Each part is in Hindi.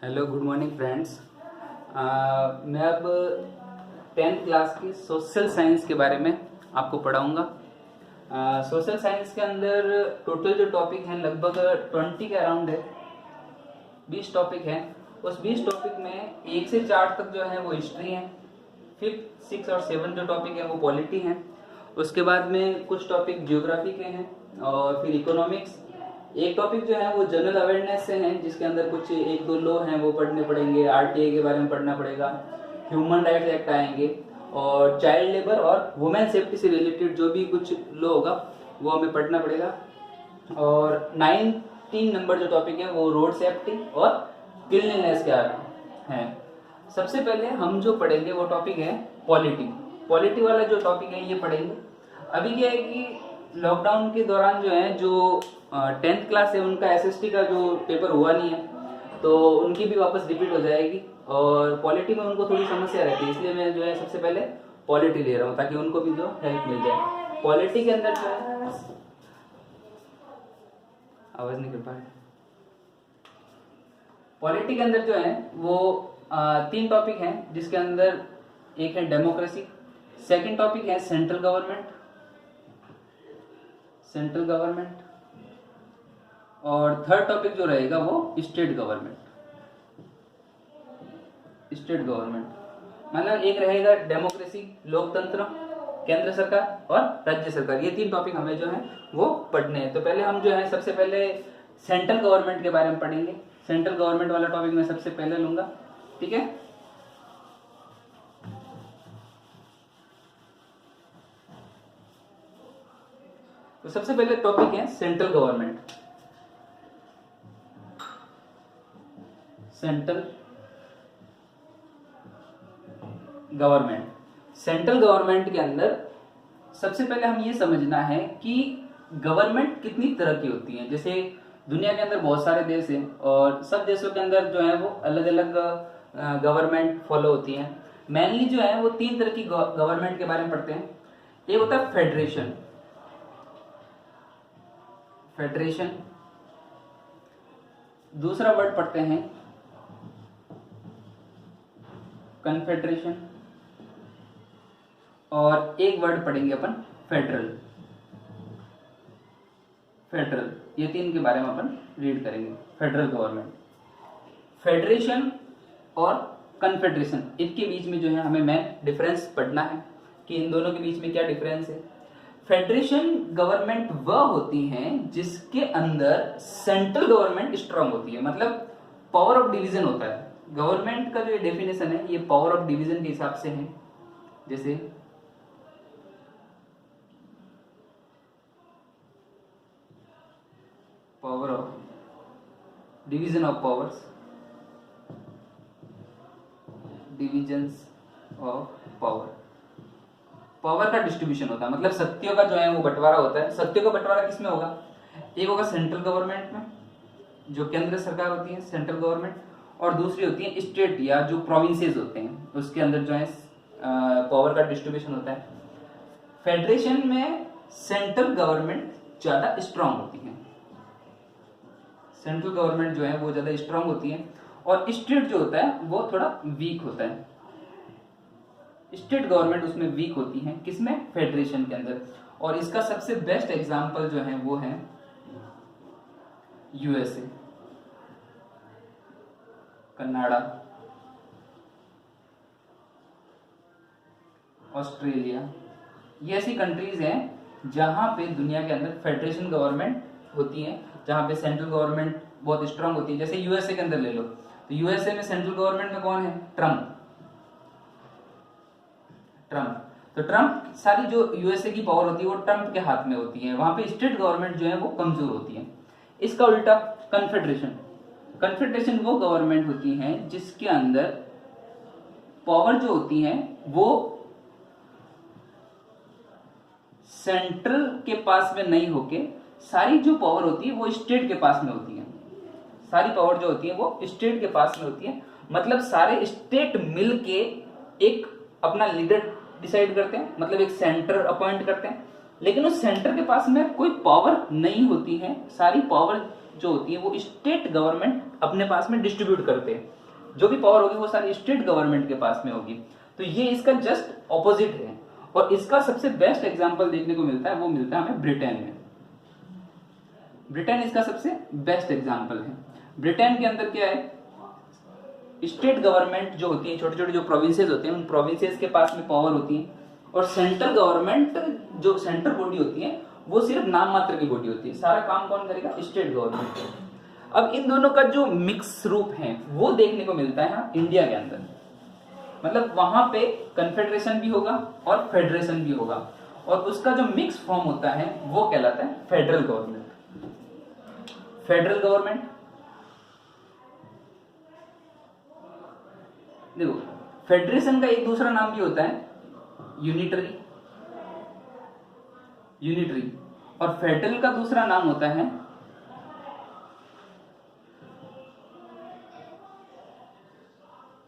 Hello good morning friends. मैं अब 10th क्लास की सोशल साइंस के बारे में आपको पढ़ाऊंगा। सोशल साइंस के अंदर टोटल जो टॉपिक हैं लगभग 20 के अराउंड है, 20 टॉपिक हैं। उस 20 टॉपिक में 1 से 4 तक जो है वो हिस्ट्री है, 5th 6 और 7 जो टॉपिक है वो पॉलिटी हैं। उसके बाद में कुछ टॉपिक ज्योग्राफी के हैं और फिर इकोनॉमिक्स। एक टॉपिक जो है वो जनरल अवेयरनेस से है, जिसके अंदर कुछ एक दो लॉ हैं वो पढ़ने पड़ेंगे, आरटीआई के बारे में पढ़ना पड़ेगा, ह्यूमन राइट्स एक्ट आएंगे और चाइल्ड लेबर और वुमेन सेफ्टी से रिलेटेड जो भी कुछ लॉ होगा वो हमें पढ़ना पड़ेगा। और 19 नंबर जो टॉपिक है वो रोड सेफ्टी और क्लीनलीनेस के हैं। सबसे पहले हम जो पढ़ेंगे वो टॉपिक है पॉलिटी। पॉलिटी वाला जो टॉपिक है ये पढ़ेंगे। अभी क्या है कि लॉकडाउन के दौरान जो है जो 10th क्लास है उनका एसएसटी का जो पेपर हुआ नहीं है, तो उनकी भी वापस रिपीट हो जाएगी और पॉलिटी में उनको थोड़ी समस्या रहती है, इसलिए मैं जो है सबसे पहले पॉलिटी ले रहा हूँ ताकि उनको भी जो हेल्प मिल जाए। पॉलिटी के अंदर जो है आवाज नहीं कर पा रहे। पॉलिटी के अंदर जो है वो 3 टॉपिक हैं, जिसके अंदर एक है डेमोक्रेसी, सेकंड टॉपिक है सेंट्रल गवर्नमेंट और थर्ड टॉपिक जो रहेगा वो स्टेट गवर्नमेंट। मतलब एक रहेगा डेमोक्रेसी, लोकतंत्र, केंद्र सरकार और राज्य सरकार। ये 3 टॉपिक हमें जो है वो पढ़ने हैं। तो पहले हम जो है सबसे पहले सेंट्रल गवर्नमेंट के बारे में पढ़ेंगे। सेंट्रल गवर्नमेंट वाला टॉपिक मैं सबसे पहले लूंगा, ठीक है। तो सबसे पहले टॉपिक है सेंट्रल गवर्नमेंट। सेंट्रल गवर्नमेंट के अंदर सबसे पहले हम ये समझना है कि गवर्नमेंट कितनी तरह की होती है। जैसे दुनिया के अंदर बहुत सारे देश हैं और सब देशों के अंदर जो है वो अलग अलग गवर्नमेंट फॉलो होती है। मेनली जो है वो 3 तरह की गवर्नमेंट के बारे में पढ़ते हैं। एक होता है फेडरेशन, दूसरा वर्ड पढ़ते हैं कन्फेडरेशन और एक वर्ड पढ़ेंगे अपन फेडरल। ये 3 के बारे में अपन रीड करेंगे। फेडरल गवर्नमेंट, फेडरेशन और कन्फेडरेशन, इनके बीच में जो है हमें मेन डिफरेंस पढ़ना है कि इन दोनों के बीच में क्या डिफरेंस है। फेडरेशन गवर्नमेंट वह होती हैं जिसके अंदर सेंट्रल गवर्नमेंट स्ट्रांग होती है, मतलब पावर ऑफ डिवीजन होता है। गवर्नमेंट का जो डेफिनेशन है ये पावर ऑफ डिवीजन के हिसाब से है। जैसे power of division of powers, divisions of power का डिस्ट्रीब्यूशन होता है, मतलब सत्यों का जो है वो बंटवारा होता है। सत्यों का बंटवारा किसमें होगा? एक होगा सेंट्रल गवर्नमेंट में, जो केंद्र सरकार होती है सेंट्रल गवर्नमेंट, और दूसरी होती है स्टेट या जो प्रोविंसेस होते हैं, उसके अंदर जो है पावर का डिस्ट्रीब्यूशन होता है। फेडरेशन में सेंट्रल गवर्नमेंट ज्यादा स्ट्रांग होती है, सेंट्रल गवर्नमेंट जो है वो ज्यादा स्ट्रांग होती है और स्टेट जो होता है वो थोड़ा वीक होता है। स्टेट गवर्नमेंट उसमें वीक होती है, किसमें? फेडरेशन के अंदर। और इसका सबसे बेस्ट एग्जांपल जो है वो है यूएसए, कनाडा, ऑस्ट्रेलिया। ये ऐसी कंट्रीज हैं जहां पे दुनिया के अंदर फेडरेशन गवर्नमेंट होती है, जहां पे सेंट्रल गवर्नमेंट बहुत स्ट्रांग होती है। जैसे यूएसए के अंदर ले लो, तो यूएसए में सेंट्रल गवर्नमेंट में कौन है? ट्रम्प। तो ट्रम्प, सारी जो यूएसए की पावर होती है वो ट्रम्प के हाथ में होती है। वहां पे स्टेट गवर्नमेंट जो है वो कमजोर होती है। इसका उल्टा कन्फेडरेशन वो गवर्नमेंट होती है जिसके अंदर पावर जो होती है वो सेंट्रल के पास में नहीं होके सारी जो पावर होती है वो स्टेट के पास में होती है। सारी पावर जो होती है वो स्टेट के पास में होती है, मतलब सारे स्टेट मिलके एक अपना लीडर डिसाइड करते हैं, मतलब एक सेंटर अपॉइंट करते हैं। लेकिन उस सेंटर के पास में कोई पावर नहीं होती है, सारी पावर जो होती है वो स्टेट गवर्नमेंट अपने पास में डिस्ट्रीब्यूट करते हैं, जो भी पावर होगी वो सारी स्टेट गवर्नमेंट के पास में होगी। तो ये इसका जस्ट ऑपोजिट है, और इसका सबसे बेस्ट एग्जांपल देखने को मिलता है, वो मिलता है हमें ब्रिटेन में। ब्रिटेन इसका सबसे बेस्ट एग्जांपल है। ब्रिटेन के अंदर क्या है, स्टेट गवर्नमेंट जो होती है, छोटे छोटे जो प्रोविंसेस होते हैं, उन प्रोविंसेस के पास में पावर होती है, और सेंट्रल गवर्नमेंट जो सेंट्रल बॉडी होती है वो सिर्फ नाम मात्र की बॉडी होती है। सारा काम कौन करेगा, स्टेट गवर्नमेंट। अब इन दोनों का जो मिक्स रूप है वो देखने को मिलता है यहाँ इंडिया के अंदर। मतलब वहां पे कन्फेडरेशन भी होगा और फेडरेशन भी होगा, और उसका जो मिक्स फॉर्म होता है वो कहलाता है फेडरल गवर्नमेंट। फेडरल गवर्नमेंट देखो, फेडरेशन का एक दूसरा नाम भी होता है यूनिटरी, और फेडरल का दूसरा नाम होता है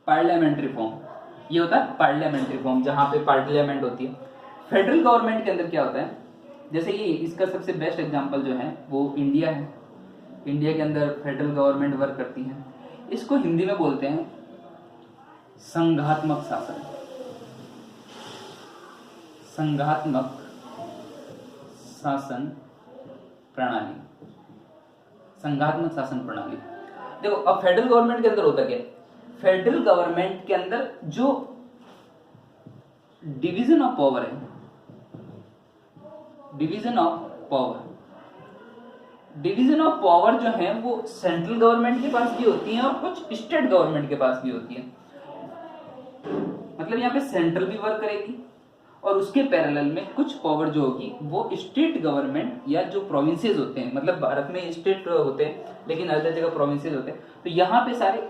पार्लियामेंट्री फॉर्म। ये होता है पार्लियामेंट्री फॉर्म, जहां पे पार्लियामेंट होती है। फेडरल गवर्नमेंट के अंदर क्या होता है, जैसे ये इसका सबसे बेस्ट एग्जांपल जो है वो इंडिया है। इंडिया के अंदर फेडरल गवर्नमेंट वर्क करती है। इसको हिंदी में बोलते हैं संघात्मक शासन। संघात्मक शासन प्रणाली, संघात्मक शासन प्रणाली। देखो अब फेडरल गवर्नमेंट के अंदर होता क्या है, फेडरल गवर्नमेंट के अंदर जो डिवीजन ऑफ पावर है, डिवीजन ऑफ पावर जो है वो सेंट्रल गवर्नमेंट के पास भी होती है और कुछ स्टेट गवर्नमेंट के पास भी होती है। मतलब यहाँ पे सेंट्रल भी वर्क करेगी, और उसके पैरेलल में कुछ पावर जो होगी वो स्टेट गवर्नमेंट या जो प्रोविंसेस होते हैं, मतलब भारत में स्टेट होते हैं लेकिन अलग जगह प्रोविंसेस होते हैं, तो यहाँ पे सारे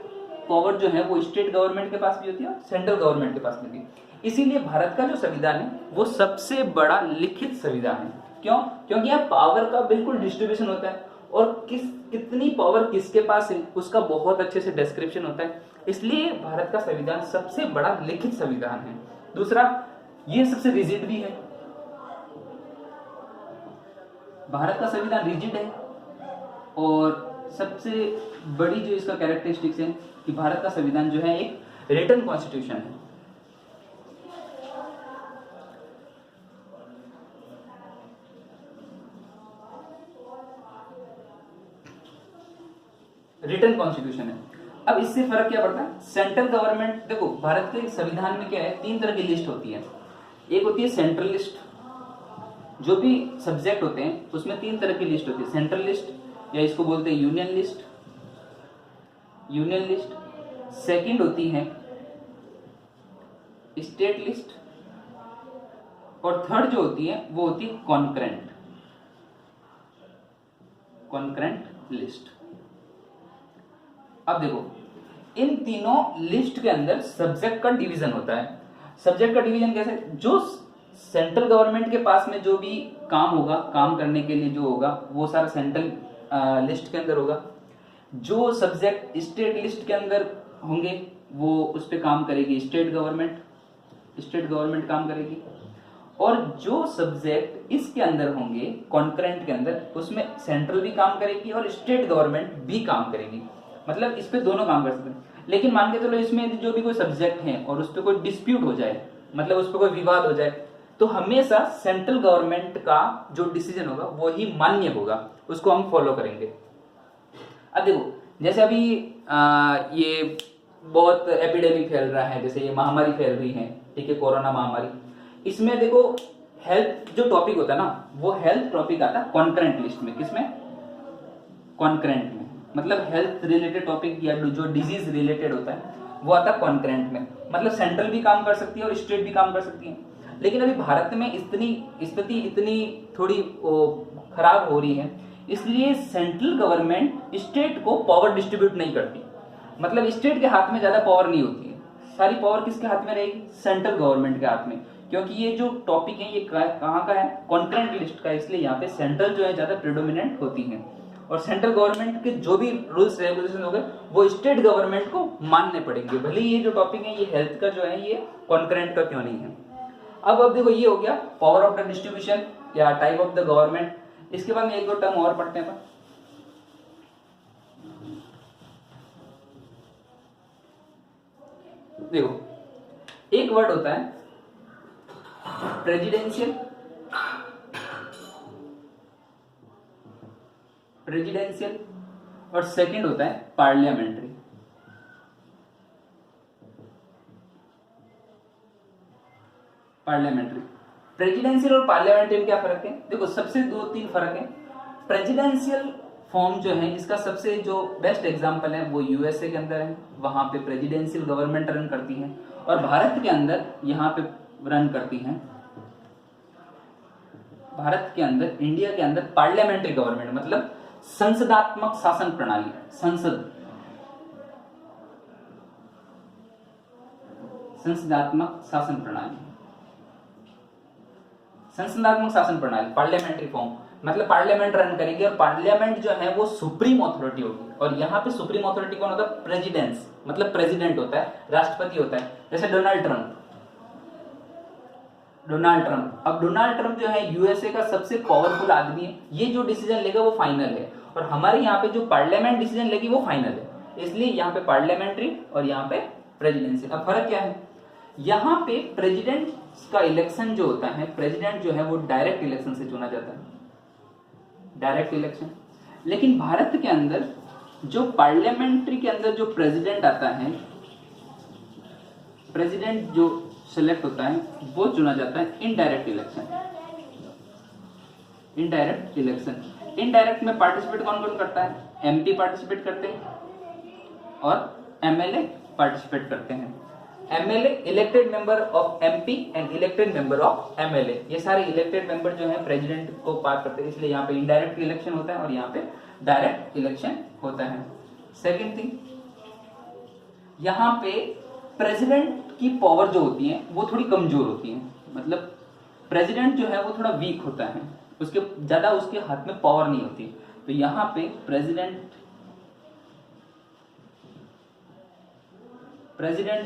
पावर जो है वो स्टेट गवर्नमेंट के पास भी होती है और सेंट्रल गवर्नमेंट के पास भी होती है। इसीलिए भारत का जो संविधान है वो सबसे बड़ा लिखित संविधान है। क्यों? क्योंकि यहाँ पावर का बिल्कुल डिस्ट्रीब्यूशन होता है, और कितनी पावर किसके पास है उसका बहुत अच्छे से डिस्क्रिप्शन होता है। इसलिए भारत का संविधान सबसे बड़ा लिखित संविधान है। दूसरा, ये सबसे रिजिड भी है। भारत का संविधान रिजिड है, और सबसे बड़ी जो इसका कैरेक्टरिस्टिक्स है कि भारत का संविधान जो है एक रिटन कॉन्स्टिट्यूशन है। रिटन कॉन्स्टिट्यूशन है। अब इससे फर्क क्या पड़ता है, सेंट्रल गवर्नमेंट, देखो भारत के संविधान में क्या है, 3 तरह की लिस्ट होती है। एक होती है सेंट्रल लिस्ट, जो भी सब्जेक्ट होते हैं उसमें 3 तरह की लिस्ट होती है, सेंट्रल लिस्ट या इसको बोलते हैं यूनियन लिस्ट। सेकंड होती है स्टेट लिस्ट, और थर्ड जो होती है वो होती है कॉन्करेंट लिस्ट। अब देखो इन तीनों लिस्ट के अंदर सब्जेक्ट का डिवीजन होता है। सब्जेक्ट का डिवीजन कैसे, जो सेंट्रल गवर्नमेंट के पास में जो भी काम होगा, काम करने के लिए जो होगा वो सारा सेंट्रल लिस्ट के अंदर होगा। जो सब्जेक्ट स्टेट लिस्ट के अंदर होंगे वो उस पर काम करेगी स्टेट गवर्नमेंट काम करेगी, और जो सब्जेक्ट इसके अंदर होंगे कॉन्करेंट के अंदर, उसमें सेंट्रल भी काम करेगी और स्टेट गवर्नमेंट भी काम करेगी। मतलब इस पे दोनों काम कर सकते हैं। लेकिन मान के चलो इसमें जो भी कोई सब्जेक्ट है और उस पर कोई डिस्प्यूट हो जाए, मतलब उस पर कोई विवाद हो जाए, तो हमेशा सेंट्रल गवर्नमेंट का जो डिसीजन होगा वो ही मान्य होगा, उसको हम फॉलो करेंगे। अब देखो जैसे अभी ये बहुत एपिडेमिक फैल रहा है, जैसे ये महामारी फैल रही है, ठीक है, कोरोना महामारी। इसमें देखो हेल्थ जो टॉपिक होता है ना, वो हेल्थ टॉपिक आता है कॉन्करेंट लिस्ट में। किसमें? कॉन्करेंट में, मतलब हेल्थ रिलेटेड टॉपिक या जो डिजीज रिलेटेड होता है वो आता है कॉन्करेंट में। मतलब सेंट्रल भी काम कर सकती है और स्टेट भी काम कर सकती है। लेकिन अभी भारत में स्थिति इतनी थोड़ी खराब हो रही है, इसलिए सेंट्रल गवर्नमेंट स्टेट को पावर डिस्ट्रीब्यूट नहीं करती। मतलब स्टेट के हाथ में ज्यादा पावर नहीं होती है, सारी पावर किसके हाथ में रहेगी? सेंट्रल गवर्नमेंट के हाथ में। क्योंकि ये जो टॉपिक है ये कहाँ का है? कॉन्करेंट लिस्ट का, इसलिए यहाँ पे सेंट्रल जो है ज्यादा प्रेडोमिनेंट होती है, और सेंट्रल गवर्नमेंट के जो भी रूल्स रेगुलेशन हो गए वो स्टेट गवर्नमेंट को मानने पड़ेंगे, भले ये जो टॉपिक है ये हेल्थ का जो है ये कॉन्करेंट का क्यों नहीं है। अब देखो ये हो गया पावर ऑफ द डिस्ट्रीब्यूशन या टाइप ऑफ द गवर्नमेंट। इसके बाद में एक दो टर्म और पढ़ते हैं। देखो एक वर्ड होता है प्रेसिडेंशियल, प्रेसिडेंशियल, और सेकंड होता है पार्लियामेंट्री। पार्लियामेंट्री, प्रेसिडेंशियल और पार्लियामेंट्री में क्या फर्क है? देखो सबसे 2-3 फर्क है। प्रेसिडेंशियल फॉर्म जो है इसका सबसे जो बेस्ट एग्जांपल है वो यूएसए के अंदर है, वहां पे प्रेसिडेंशियल गवर्नमेंट रन करती है, और भारत के अंदर यहाँ पे रन करती है, भारत के अंदर, इंडिया के अंदर पार्लियामेंट्री गवर्नमेंट, मतलब संसदात्मक शासन प्रणाली, संसदात्मक शासन प्रणाली, संसदात्मक शासन प्रणाली, पार्लियामेंट्री फॉर्म, मतलब पार्लियामेंट रन करेगी और पार्लियामेंट जो है वो सुप्रीम अथॉरिटी होगी। और यहाँ पे सुप्रीम अथॉरिटी कौन होता है? प्रेसिडेंस, मतलब प्रेसिडेंट होता है, राष्ट्रपति होता है। जैसे डोनाल्ड ट्रंप, अब डोनाल्ड ट्रंप जो है यूएसए का सबसे पावरफुल आदमी है, ये जो डिसीजन लेगा वो फाइनल है, और हमारे यहाँ पे जो पार्लियामेंट डिसीजन लेगी वो फाइनल है, इसलिए यहाँ पे पार्लियामेंट्री और यहाँ पे प्रेसिडेंसी। अब फर्क क्या है? यहाँ पे प्रेसिडेंट का इलेक्शन जो होता है, प्रेसिडेंट जो है वो डायरेक्ट इलेक्शन से चुना जाता है, डायरेक्ट इलेक्शन। लेकिन भारत के अंदर जो पार्लियामेंट्री के अंदर जो प्रेसिडेंट आता है, प्रेसिडेंट जो सिलेक्ट होता है वो चुना जाता है indirect election. Indirect election, indirect में पार्टिसिपेट कौन कौन करता है? एमपी पार्टिसिपेट करते हैं और एमएलए पार्टिसिपेट करते हैं। MLA elected member of MP and elected member of MLA, ये सारे इलेक्टेड मेंबर जो है प्रेसिडेंट को पार करते हैं, इसलिए यहाँ पे इनडायरेक्ट इलेक्शन होता है और यहाँ पे डायरेक्ट इलेक्शन होता है। सेकेंड थिंग, यहाँ पे प्रेसिडेंट की पावर जो होती है वो थोड़ी कमजोर होती है, मतलब प्रेसिडेंट जो है वो थोड़ा वीक होता है, उसके ज्यादा उसके हाथ में पावर नहीं होती। तो यहाँ पे प्रेसिडेंट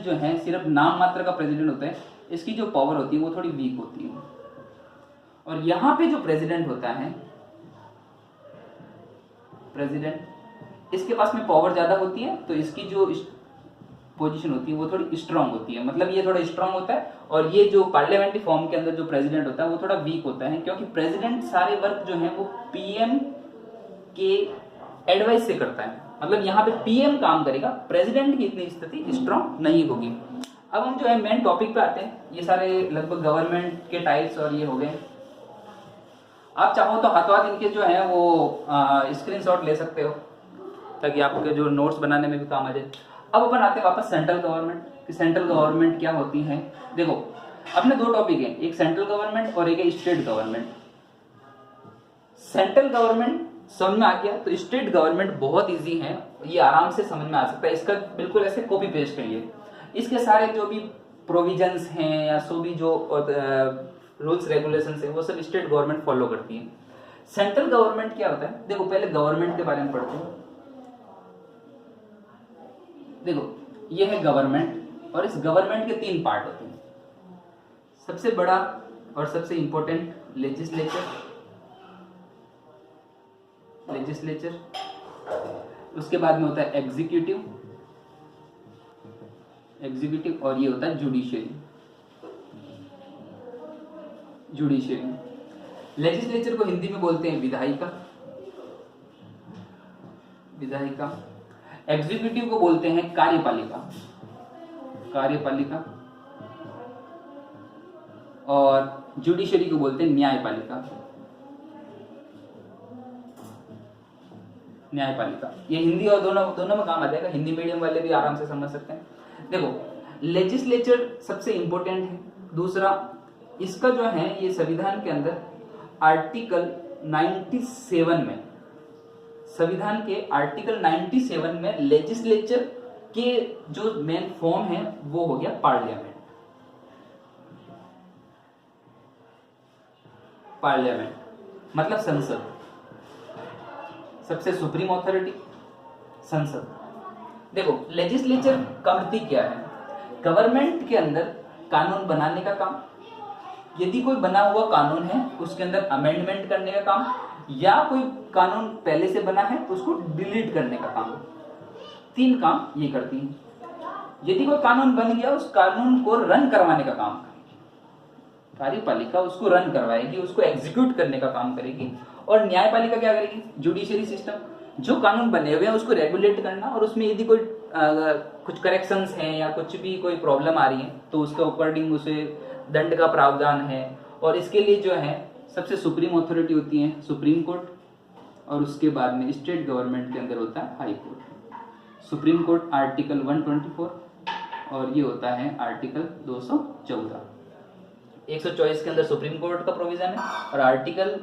जो है सिर्फ नाम मात्र का प्रेसिडेंट होता है, इसकी जो पावर होती है वो थोड़ी वीक होती है। और यहाँ पे जो प्रेसिडेंट होता है, प्रेसिडेंट, इसके पास में पावर ज्यादा होती है, तो इसकी जो पोजीशन होती है वो थोड़ी स्ट्रांग होती है, मतलब ये थोड़ा स्ट्रांग होता है। और ये जो पार्लियामेंट्री फॉर्म के अंदर जो प्रेसिडेंट होता है वो थोड़ा वीक होता है, क्योंकि प्रेसिडेंट सारे वर्क जो है वो पीएम के एडवाइस से करता है, मतलब यहाँ पे पीएम काम करेगा, प्रेसिडेंट की इतनी स्थिति स्ट्रांग नहीं होगी। अब हम जो है मेन टॉपिक पे आते हैं। ये सारे लगभग गवर्नमेंट के टाइप्स और ये हो गए। आप चाहो तो हाथों हाथ इनके जो है वो स्क्रीनशॉट ले सकते हो, ताकि आपके जो नोट्स बनाने में भी काम आ जाए। अब अपन आते हैं वापस सेंट्रल गवर्नमेंट, कि सेंट्रल गवर्नमेंट क्या होती है। देखो अपने 2 टॉपिक हैं, एक सेंट्रल गवर्नमेंट और एक है स्टेट गवर्नमेंट। सेंट्रल गवर्नमेंट समझ में आ गया तो स्टेट गवर्नमेंट बहुत इजी है, ये आराम से समझ में आ सकता है। इसका बिल्कुल ऐसे कॉपी पेस्ट करिए, इसके सारे जो भी प्रोविजंस हैं या सो भी जो रूल्स रेगुलेशंस हैं वो सब स्टेट गवर्नमेंट फॉलो करती है। सेंट्रल गवर्नमेंट क्या होता है? देखो पहले गवर्नमेंट के बारे में पढ़ते हैं। देखो ये है गवर्नमेंट, और इस गवर्नमेंट के 3 पार्ट होते हैं। सबसे बड़ा और सबसे इंपॉर्टेंट लेजिस्लेचर, उसके बाद में होता है एग्जीक्यूटिव, और ये होता है जुडिशियरी। लेजिस्लेचर को हिंदी में बोलते हैं विधायिका। एग्जीक्यूटिव को बोलते हैं कार्यपालिका, और जुडिशरी को बोलते हैं न्यायपालिका। ये हिंदी और दोनों में काम आ जाएगा, हिंदी मीडियम वाले भी आराम से समझ सकते हैं। देखो लेजिस्लेचर सबसे इंपॉर्टेंट है। दूसरा, इसका जो है ये संविधान के अंदर आर्टिकल 97 में, संविधान के आर्टिकल 97 में लेजिस्लेचर के जो मेन फॉर्म है वो हो गया पार्लियामेंट, मतलब संसद, सबसे सुप्रीम अथॉरिटी संसद। देखो लेजिस्लेचर करती क्या है? गवर्नमेंट के अंदर कानून बनाने का काम, यदि कोई बना हुआ कानून है उसके अंदर अमेंडमेंट करने का काम, या कोई कानून पहले से बना है उसको डिलीट करने का काम, 3 काम ये करती है। यदि कोई कानून बन गया, उस कानून को रन करवाने का काम करेगी कार्यपालिका, उसको रन करवाएगी, उसको एग्जीक्यूट करने का काम करेगी। और न्यायपालिका क्या करेगी? जुडिशियरी सिस्टम, जो कानून बने हुए हैं उसको रेगुलेट करना, और उसमें यदि कोई कुछ करेक्शंस हैं या कुछ भी कोई प्रॉब्लम आ रही है तो उसके अकॉर्डिंग उसे दंड का प्रावधान है। और इसके लिए जो है सबसे सुप्रीम अथॉरिटी होती है सुप्रीम कोर्ट, और उसके बाद में स्टेट गवर्नमेंट के अंदर होता है high court. Supreme court article 124 और ये होता है आर्टिकल 214। 124 के अंदर सुप्रीम कोर्ट का प्रोविजन है और आर्टिकल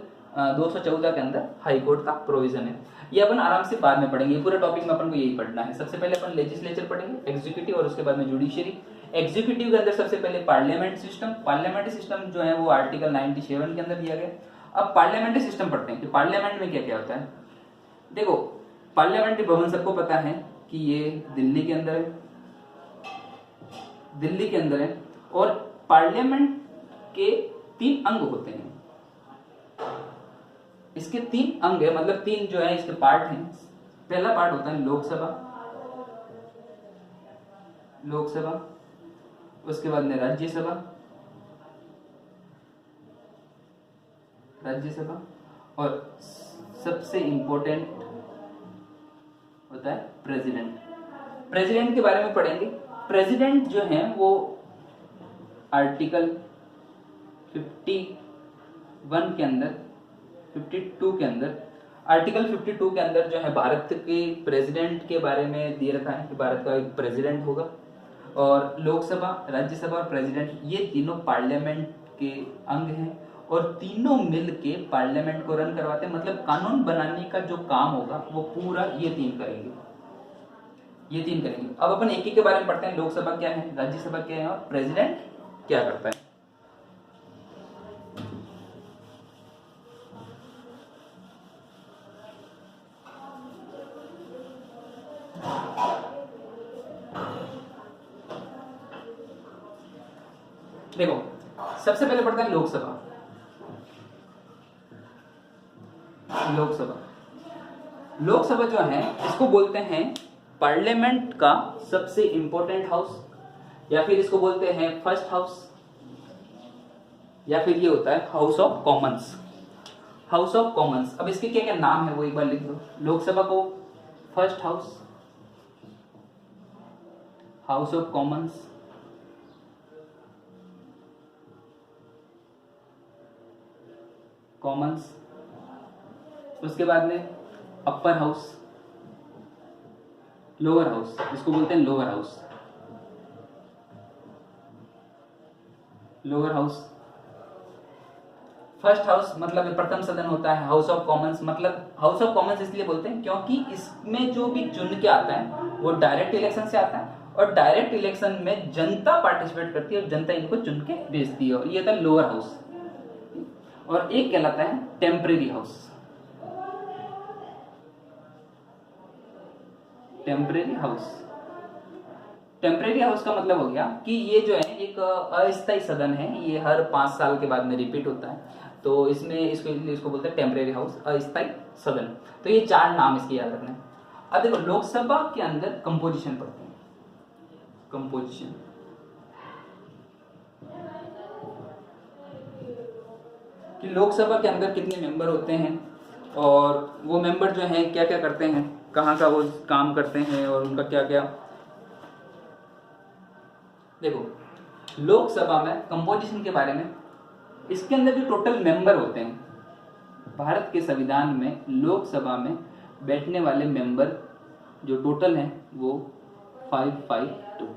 214 के अंदर हाई कोर्ट का प्रोविजन है। ये अपन आराम से बाद में पढ़ेंगे, पूरे टॉपिक में अपन को यही पढ़ना है। सबसे पहले अपन लेजिस्लेचर पढ़ेंगे, एग्जीक्यूटिव, और उसके बाद में जुडिशियरी। एग्जीक्यूटिव के अंदर सबसे पहले पार्लियामेंट सिस्टम। पार्लियामेंट्री सिस्टम जो है वो आर्टिकल 97 के अंदर दिया गया। अब पार्लियामेंट्री सिस्टम पढ़ते हैं कि पार्लियामेंट में क्या क्या होता है। देखो, पार्लियामेंट्री भवन सबको पता है कि ये दिल्ली के अंदर है, दिल्ली के अंदर है। और पार्लियामेंट के 3 अंग होते हैं, इसके 3 अंग है, मतलब 3 जो है इसके पार्ट हैं। पहला पार्ट होता है लोकसभा, लोकसभा, उसके बाद में राज्यसभा, राज्यसभा, और सबसे इंपॉर्टेंट होता है प्रेसिडेंट। प्रेसिडेंट के बारे में पढ़ेंगे। प्रेसिडेंट जो है वो आर्टिकल 51 के अंदर, 52 के अंदर, आर्टिकल 52 के अंदर जो है भारत के प्रेसिडेंट के बारे में दे रखा है कि भारत का एक प्रेसिडेंट होगा। और लोकसभा, राज्यसभा और प्रेसिडेंट ये तीनों पार्लियामेंट के अंग हैं, और तीनों मिल के पार्लियामेंट को रन करवाते हैं। मतलब कानून बनाने का जो काम होगा वो पूरा ये 3 करेंगे, ये 3 करेंगे। अब अपन एक एक के बारे में पढ़ते हैं। लोकसभा क्या है, राज्यसभा क्या है, और प्रेसिडेंट क्या करता है। देखो, सबसे पहले पढ़ते हैं लोकसभा। लोकसभा, लोकसभा जो है इसको बोलते हैं पार्लियामेंट का सबसे इंपॉर्टेंट हाउस, या फिर इसको बोलते हैं फर्स्ट हाउस, या फिर ये होता है house of Commons. House of Commons, अब इसके क्या क्या नाम है वो एक बार लिख दो। लोकसभा को first house, house of Commons, Commons, उसके बाद में अपर हाउस, लोअर हाउस, इसको बोलते हैं lower house, lower house. First house मतलब प्रथम सदन होता है। हाउस ऑफ कॉमन्स मतलब, हाउस ऑफ कॉमन्स इसलिए बोलते हैं क्योंकि इसमें जो भी चुन के आता है वो डायरेक्ट इलेक्शन से आता है, और डायरेक्ट इलेक्शन में जनता पार्टिसिपेट करती है और जनता इनको चुन के भेजती है। और ये था लोअर हाउस। और एक कहलाता है temporary house. Temporary house, temporary house का मतलब हो गया कि ये जो है एक अस्थायी सदन है, ये हर 5 साल के बाद में रिपीट होता है। तो इसमें इसको बोलते हैं टेम्परेरी हाउस, अस्थायी सदन। तो ये 4 नाम इसके याद रखने। अब देखो, लोकसभा के अंदर कंपोजिशन पढ़ते हैं। कंपोजिशन, कि लोकसभा के अंदर कितने मेंबर होते हैं, और वो मेंबर जो हैं क्या क्या करते हैं, कहाँ का वो काम करते हैं, और उनका क्या क्या। देखो, लोकसभा में कंपोजिशन के बारे में, इसके अंदर जो टोटल मेंबर होते हैं, भारत के संविधान में लोकसभा में बैठने वाले मेंबर जो टोटल हैं वो 552,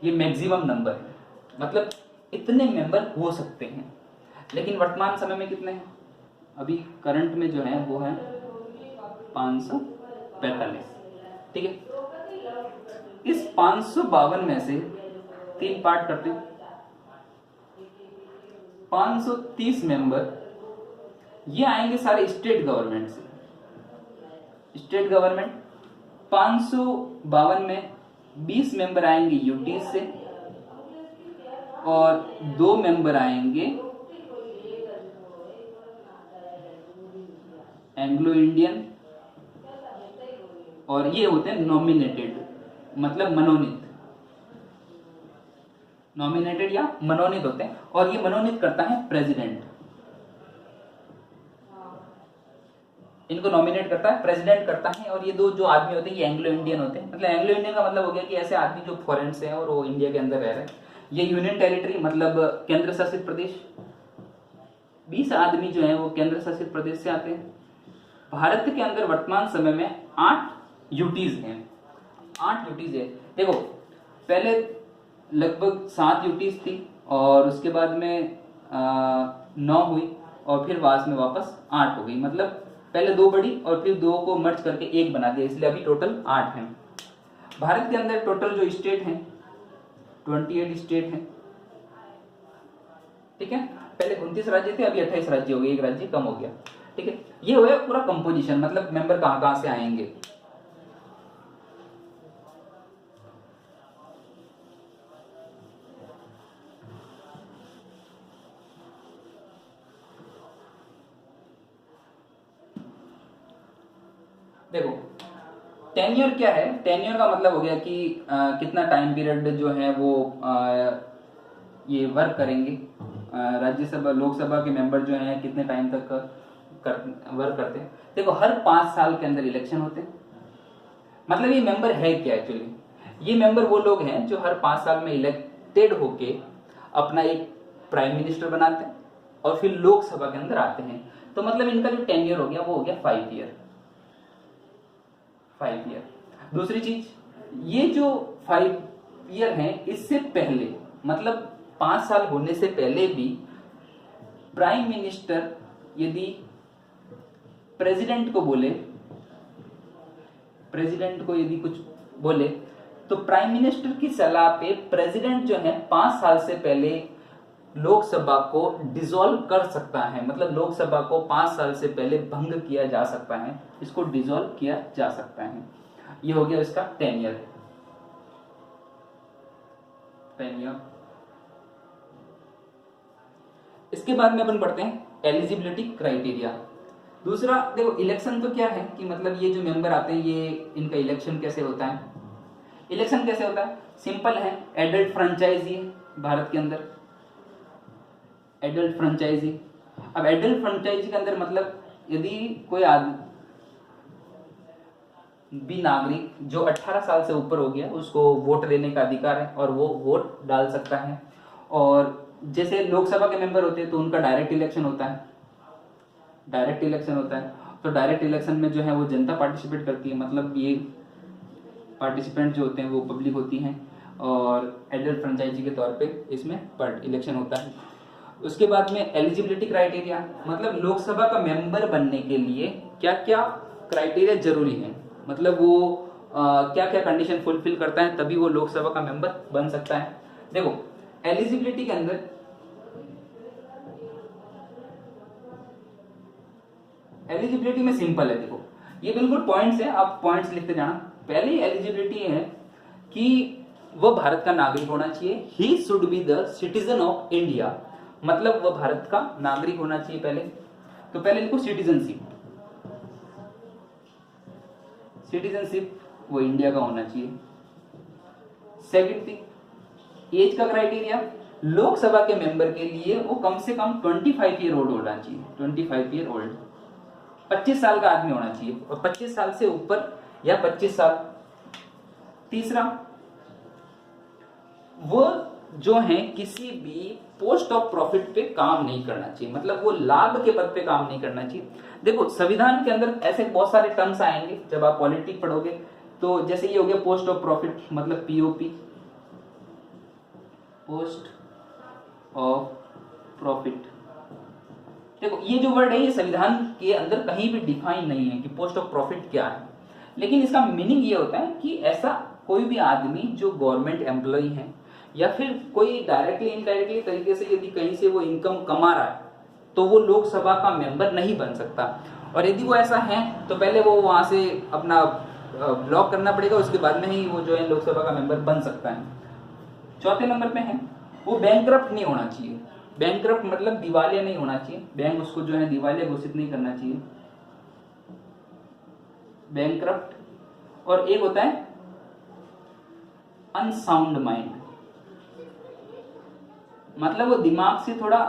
ये मैक्सिमम नंबर है। मतलब इतने मेंबर हो सकते हैं, लेकिन वर्तमान समय में कितने हैं? अभी करंट में जो है वो है 545। ठीक है, इस 552 में से 3 पार्ट करते हैं, 530 मेंबर ये आएंगे सारे स्टेट गवर्नमेंट से। स्टेट गवर्नमेंट 552 में 20 मेंबर आएंगे यूटी से, और 2 मेंबर आएंगे एंग्लो इंडियन, और ये होते हैं नॉमिनेटेड। मतलब मनोनीत, नॉमिनेटेड या मनोनीत होते हैं, और ये मनोनीत करता है प्रेसिडेंट। इनको नॉमिनेट करता है प्रेसिडेंट करता है, और ये दो जो आदमी होते हैं ये एंग्लो इंडियन होते हैं। मतलब एंग्लो इंडियन का मतलब हो गया कि ऐसे आदमी जो फॉरेन से हैं और वो इंडिया के अंदर रह रहे हैं। ये यूनियन टेरिटरी मतलब केंद्र शासित प्रदेश, 20 आदमी जो है वो केंद्र शासित प्रदेश से आते हैं। भारत के अंदर वर्तमान समय में 8 यूटीज हैं, 8 यूटीज है। देखो पहले लगभग 7 यूटीज थी, और उसके बाद में 9 हुई, और फिर बाद में वापस 8 हो गई। मतलब पहले 2 बढ़ी और फिर 2 को मर्ज करके 1 बना दिया, इसलिए अभी टोटल 8 हैं। भारत के अंदर टोटल जो स्टेट हैं 28 स्टेट हैं, ठीक है। पहले 29 राज्य थे, अभी 28 राज्य हो गए, 1 राज्य कम हो गया, ठीक है। ये हो गया पूरा कंपोजिशन, मतलब मेंबर कहां कहां से आएंगे। देखो टेन्योर क्या है, टेन्योर का मतलब हो गया कि कितना टाइम पीरियड जो है वो ये वर्क करेंगे। राज्यसभा लोकसभा के मेंबर जो हैं कितने टाइम तक वर्क करते हैं। देखो हर 5 साल के अंदर इलेक्शन होते हैं। मतलब ये मेंबर है क्या एक्चुअली, ये मेंबर वो लोग हैं जो हर 5 साल में इलेक्टेड होके अपना एक प्राइम मिनिस्टर बनाते हैं और फिर लोकसभा के अंदर आते हैं। तो मतलब इनका जो टेन्योर हो गया वो हो गया 5 ईयर। दूसरी चीज, ये जो 5 ईयर है इससे पहले मतलब 5 साल होने से पहले भी प्राइम मिनिस्टर यदि प्रेसिडेंट को यदि कुछ बोले तो प्राइम मिनिस्टर की सलाह पे प्रेसिडेंट जो है 5 साल से पहले लोकसभा को डिसॉल्व कर सकता है। मतलब लोकसभा को 5 साल से पहले भंग किया जा सकता है, इसको डिसॉल्व किया जा सकता है। ये हो गया इसका टेन्योर। इसके बाद में अपन पढ़ते हैं एलिजिबिलिटी क्राइटेरिया। दूसरा देखो इलेक्शन तो क्या है कि मतलब ये जो मेंबर आते हैं ये इनका इलेक्शन कैसे होता है। इलेक्शन कैसे होता है, सिंपल है, एडल्ट फ्रेंचाइजी है भारत के अंदर, एडल्ट फ्रेंचाइजी। अब एडल्ट फ्रेंचाइजी के अंदर मतलब यदि कोई आदमी भी नागरिक जो 18 साल से ऊपर हो गया उसको वोट देने का अधिकार है और वो वोट डाल सकता है। और जैसे लोकसभा के मेंबर होते हैं तो उनका डायरेक्ट इलेक्शन होता है, तो डायरेक्ट इलेक्शन में जो है वो जनता पार्टिसिपेट करती है। मतलब ये पार्टिसिपेंट जो होते हैं वो पब्लिक होती हैं, और एडल्ट फ्रेंचाइजी के तौर पे इसमें इलेक्शन होता है। उसके बाद में एलिजिबिलिटी क्राइटेरिया, मतलब लोकसभा का मेंबर बनने के लिए क्या क्या क्राइटेरिया जरूरी है, मतलब वो क्या क्या कंडीशन फुलफिल करता है तभी वो लोकसभा का मेंबर बन सकता है। देखो एलिजिबिलिटी के अंदर एलिजिबिलिटी में सिंपल है, देखो ये बिल्कुल पॉइंट्स है, आप पॉइंट्स लिखते जाना। पहली एलिजिबिलिटी है कि वह भारत का नागरिक होना चाहिए, he should be the citizen of India, मतलब वह भारत का नागरिक होना चाहिए पहले। तो पहले लिखो सिटीजनशिप वो इंडिया का होना चाहिए। सेकंड थिंग, एज का क्राइटेरिया, लोकसभा के मेंबर के लिए वो कम से कम 25 ईयर ओल्ड होना चाहिए, 25 ईयर ओल्ड, 25 साल का आदमी होना चाहिए, और 25 साल से ऊपर या 25 साल। तीसरा, वो जो है किसी भी पोस्ट ऑफ प्रॉफिट पे काम नहीं करना चाहिए, मतलब वो लाभ के पद पे काम नहीं करना चाहिए। देखो संविधान के अंदर ऐसे बहुत सारे टर्म्स आएंगे जब आप पॉलिटिक्स पढ़ोगे, तो जैसे ये हो गया पोस्ट ऑफ प्रॉफिट, मतलब पीओपी, पोस्ट ऑफ प्रॉफिट। देखो ये जो वर्ड है ये संविधान के अंदर कहीं भी डिफाइन नहीं है कि पोस्ट ऑफ प्रॉफिट क्या है, लेकिन इसका मीनिंग ये होता है कि ऐसा कोई भी आदमी जो गवर्नमेंट एम्प्लॉय है या फिर कोई डायरेक्टली इनडायरेक्टली तरीके से यदि कहीं से वो इनकम कमा रहा है तो वो लोकसभा का मेंबर नहीं बन सकता। और यदि वो ऐसा है तो पहले वो वहां से अपना ब्लॉक करना पड़ेगा, उसके बाद में ही वो जो है लोकसभा का मेंबर बन सकता है। चौथे नंबर पे है वो बैंकरप्ट नहीं होना चाहिए। बैंकरप्ट मतलब दिवालिया नहीं होना चाहिए, बैंक उसको जो है दिवालिया घोषित नहीं करना चाहिए, बैंकरप्ट। और एक होता है अनसाउंड माइंड, मतलब वो दिमाग से थोड़ा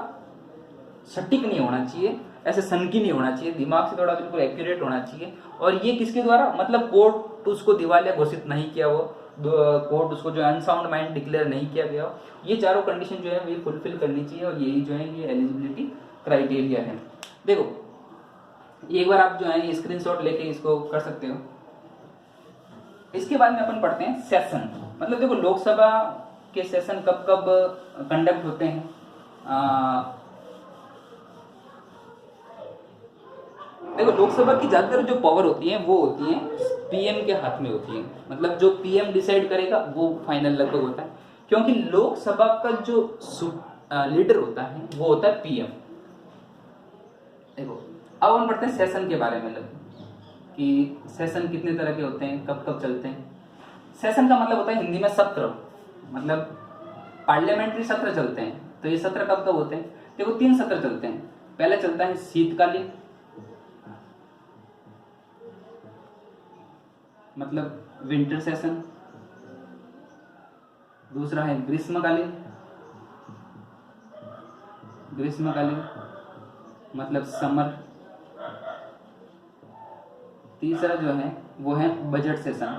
सटीक नहीं होना चाहिए, ऐसे सनकी नहीं होना चाहिए, दिमाग से थोड़ा बिल्कुल एक्यूरेट होना चाहिए। और ये किसके द्वारा, मतलब कोर्ट उसको दिवालिया घोषित नहीं किया, वो कोर्ट उसको जो अनसाउंड माइंड डिक्लेयर नहीं किया गया, ये चारों कंडीशन जो है ये फुलफिल करनी चाहिए, और यही जो है ये एलिजिबिलिटी क्राइटेरिया है। देखो एक बार आप जो है स्क्रीनशॉट लेके इसको कर सकते हो। इसके बाद में अपन पढ़ते हैं सेशन, मतलब देखो लोकसभा के सेशन कब कब कंडक्ट होते हैं। देखो लोकसभा की ज्यादातर जो पावर होती है वो होती है पीएम के हाथ में होती है, मतलब जो पीएम डिसाइड करेगा वो फाइनल लगभग होता है, क्योंकि लोकसभा का जो लीडर होता है वो होता है पीएम। देखो अब हम पढ़ते हैं सेशन के बारे में, कि सेशन कितने तरह के होते हैं, कब कब चलते हैं। सेशन का मतलब होता है हिंदी में सत्र, मतलब पार्लियामेंट्री सत्र चलते हैं। तो ये सत्र कब कब होते हैं, देखो 3 सत्र चलते हैं। पहला चलता है शीतकालीन, मतलब विंटर सेशन। दूसरा है ग्रीष्मकालीन, ग्रीष्मकालीन मतलब समर। तीसरा जो है वो है बजट सेशन,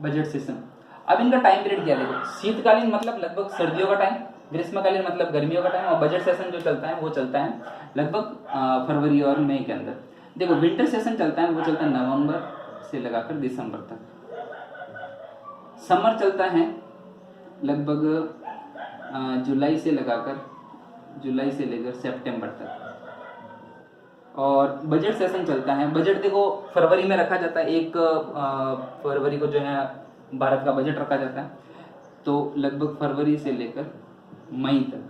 बजट सेशन। अब इनका टाइम पीरियड क्या देखो, शीतकालीन मतलब लगभग सर्दियों का टाइम, ग्रीष्मकालीन मतलब गर्मियों का टाइम, और बजट सेशन जो चलता है वो चलता है लगभग फरवरी और मई के अंदर। देखो विंटर सेशन चलता है वो चलता है नवंबर से लगाकर दिसंबर तक। समर चलता है लगभग जुलाई से लेकर सितंबर तक। और बजट सेशन चलता है, बजट देखो फरवरी में रखा जाता है, 1 फरवरी को जो है भारत का बजट रखा जाता है, तो लगभग फरवरी से लेकर मई तक।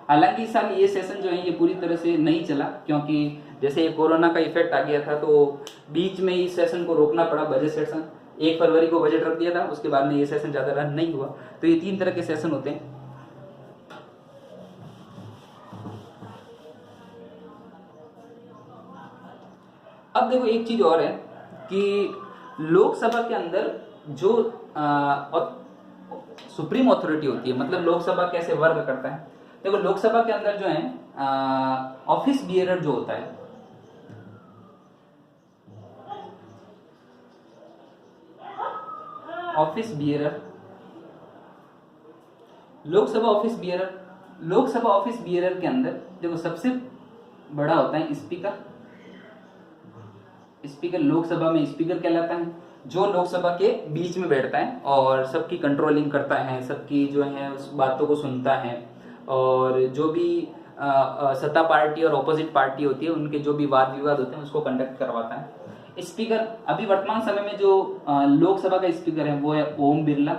हालांकि इस साल ये सेशन जो है ये पूरी तरह से नहीं चला, क्योंकि जैसे ये कोरोना का इफेक्ट आ गया था, तो बीच में इस सेशन को रोकना पड़ा। बजट सेशन 1 फरवरी को बजट रख दिया था, उसके बाद में ये सेशन ज्यादा रन नहीं हुआ। तो ये 3 तरह के सेशन होते हैं। अब देखो एक चीज और है कि लोकसभा के अंदर जो सुप्रीम अथॉरिटी होती है, मतलब लोकसभा कैसे वर्क करता है। देखो लोकसभा के अंदर जो है ऑफिस बियरर जो होता है, office bearer, Lok Sabha office bearer के अंदर देखो सबसे बड़ा होता है स्पीकर। स्पीकर लोकसभा में स्पीकर कहलाता है, जो लोकसभा के बीच में बैठता है और सबकी कंट्रोलिंग करता है, सबकी जो है उस बातों को सुनता है, और जो भी सत्ता पार्टी और ऑपोजिट पार्टी होती है उनके जो भी वाद विवाद होते हैं उसको कंडक्ट करवाता है। स्पीकर अभी वर्तमान समय में जो लोकसभा का स्पीकर है वो है ओम बिरला,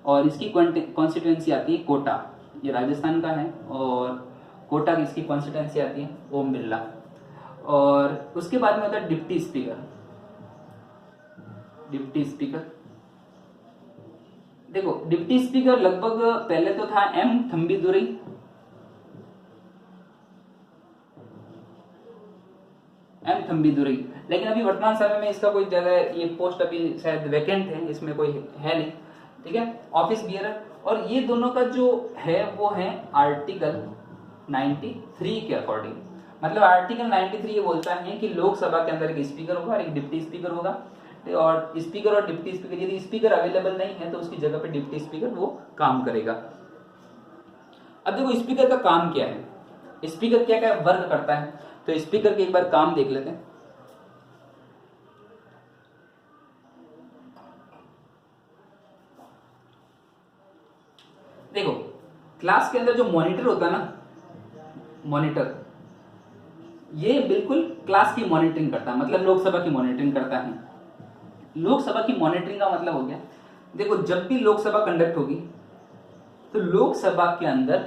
और इसकी कॉन्स्टिट्यूएंसी आती है कोटा, ये राजस्थान का है, और कोटा की इसकी कॉन्स्टिट्यूएंसी आती है ओम बिरला। और उसके बाद में होता है डिप्टी स्पीकर। देखो डिप्टी स्पीकर लगभग पहले तो था एम थम्बीदुरई, लेकिन अभी वर्तमान समय में इसका कोई ज्यादा ये पोस्ट अभी शायद वैकेंट है, इसमें कोई है नहीं, ठीक है। ऑफिस बियरर, और ये दोनों का जो है वो है आर्टिकल 93 के अकॉर्डिंग। मतलब आर्टिकल 93 ये बोलता है कि लोकसभा के अंदर एक स्पीकर होगा और एक डिप्टी स्पीकर होगा, और स्पीकर और डिप्टी स्पीकर, यदि स्पीकर अवेलेबल नहीं है तो उसकी जगह पे डिप्टी स्पीकर वो काम करेगा। अब देखो स्पीकर का काम क्या है, स्पीकर क्या क्या वर्क करता है, तो स्पीकर के एक बार काम देख लेते हैं। देखो क्लास के अंदर जो मॉनिटर होता है ना, मॉनिटर ये बिल्कुल क्लास की मॉनिटरिंग करता है, मतलब लोकसभा की मॉनिटरिंग करता है। लोकसभा की मॉनिटरिंग का मतलब हो गया, देखो जब भी लोकसभा कंडक्ट होगी तो लोकसभा के अंदर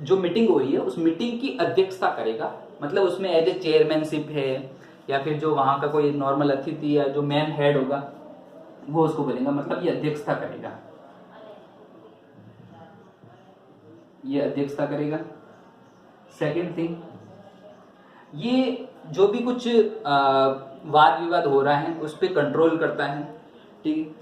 जो मीटिंग हो रही है उस मीटिंग की अध्यक्षता करेगा, मतलब उसमें एज ए चेयरमैनशिप है, या फिर जो वहां का कोई नॉर्मल अतिथि या जो मैन हेड होगा वो उसको बोलेगा, मतलब ये अध्यक्षता करेगा, सेकंड थिंग ये जो भी कुछ वाद विवाद हो रहा है उस पर कंट्रोल करता है, ठीक है।